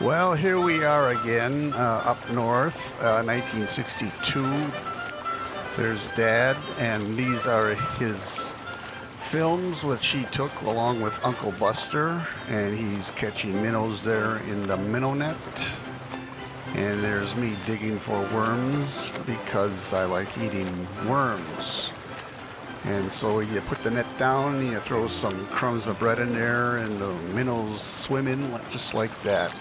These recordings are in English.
Well, here we are again, up north, 1962. There's Dad, and these are his films which he took along with Uncle Buster, and he's catching minnows there in the minnow net. And there's me digging for worms because I like eating worms. And so you put the net down, and you throw some crumbs of bread in there, and the minnows swim in just like that.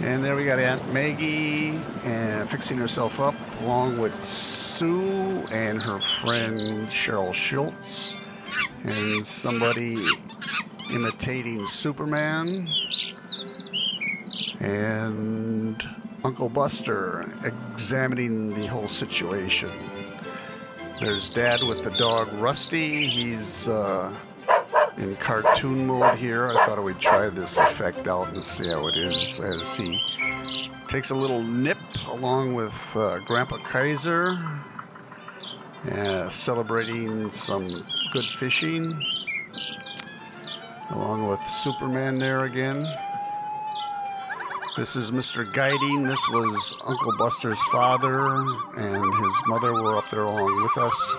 And there we got Aunt Maggie and fixing herself up, along with Sue and her friend Cheryl Schultz, and somebody imitating Superman, and Uncle Buster examining the whole situation. There's Dad with the dog Rusty. He's in cartoon mode here. I thought I would try this effect out and see how it is as he takes a little nip along with Grandpa Kaiser, celebrating some good fishing, along with Superman there again. This is Mr. Guiding. This was Uncle Buster's father, and his mother were up there along with us,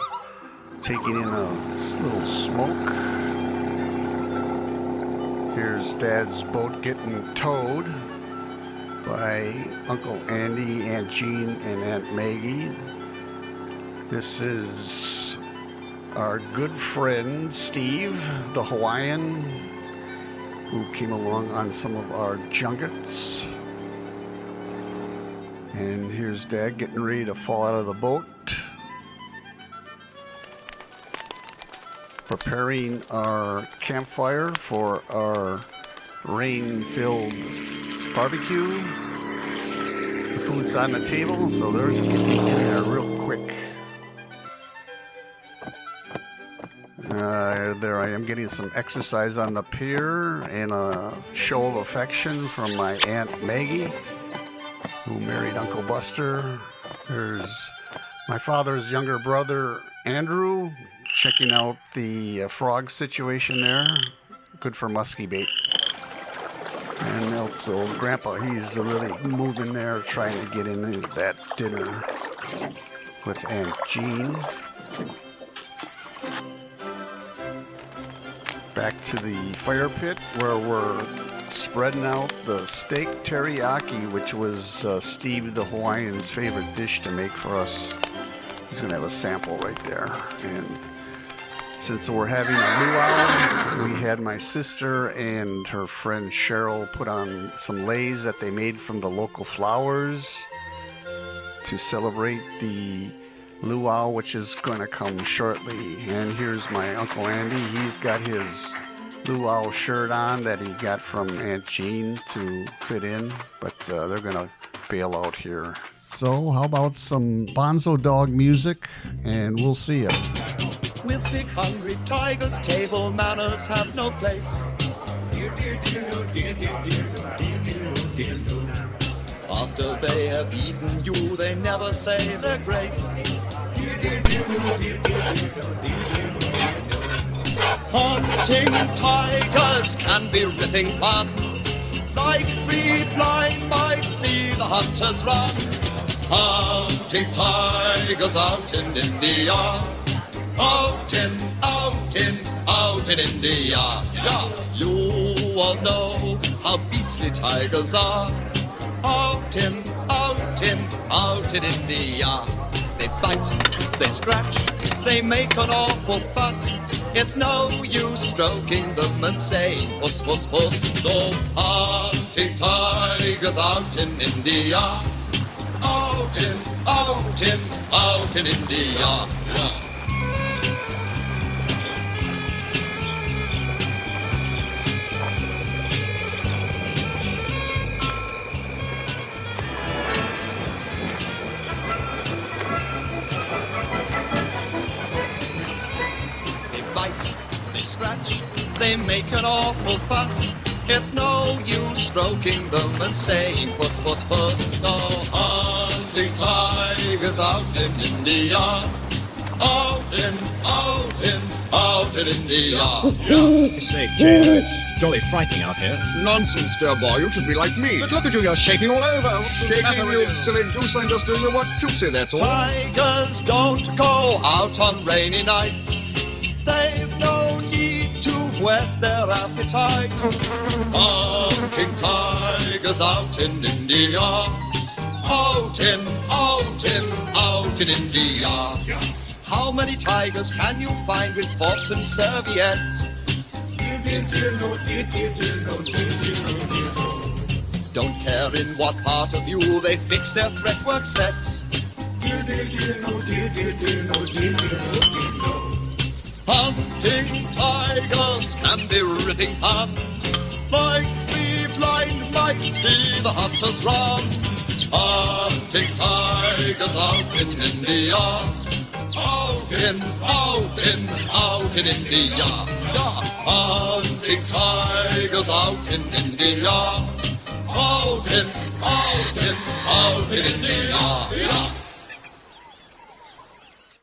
taking in a little smoke. Here's Dad's boat getting towed by Uncle Andy, Aunt Jean, and Aunt Maggie. This is our good friend Steve, the Hawaiian, who came along on some of our junkets. And here's Dad getting ready to fall out of the boat, preparing our campfire for our rain-filled barbecue. The food's on the table, so they're getting in there real quick. There I am getting some exercise on the pier and a show of affection from my Aunt Maggie, who married Uncle Buster. There's my father's younger brother, Andrew, checking out the frog situation there. Good for musky bait. And also Grandpa, he's really moving there, trying to get into that dinner with Aunt Jean. Back to the fire pit where we're spreading out the steak teriyaki, which was Steve the Hawaiian's favorite dish to make for us. He's going to have a sample right there. And since we're having a luau, we had my sister and her friend Cheryl put on some leis that they made from the local flowers to celebrate the luau, which is going to come shortly. And here's my Uncle Andy. He's got his luau shirt on that he got from Aunt Jean to fit in, but they're going to bail out here. So how about some Bonzo Dog music, and we'll see you. With big hungry tigers, table manners have no place. After they have eaten you, they never say their grace. Hunting tigers can be ripping fun. Like 3 blind mice see the hunters run. Hunting tigers out in India. Out in India. Yeah, you all know how beastly tigers are. Out in India. They bite, they scratch, they make an awful fuss. It's no use stroking them and saying puss, puss, puss. No hunting tigers out in India. Out in India. Yeah. They scratch, they make an awful fuss. It's no use stroking them and saying puss, puss, puss. No hunting tigers out in India. out in India. I say, Joe, it's jolly frightening out here. Nonsense, dear boy. You should be like me. But look at you, you're shaking all over. What's the matter Shaking, with you silly goose. I'm just doing the what to say, that's all. Tigers don't go out on rainy nights. They've no need to whet their appetite. Hunting tigers out in India. Out in India. How many tigers can you find with forks and serviettes? Don't care in what part of you they fix their fretwork sets. Hunting tigers can be ripping fun. Like the blind might be the hunter's run. Hunting tigers out in India. Out in India. Yeah. Hunting tigers out in India. Out in India. Yeah.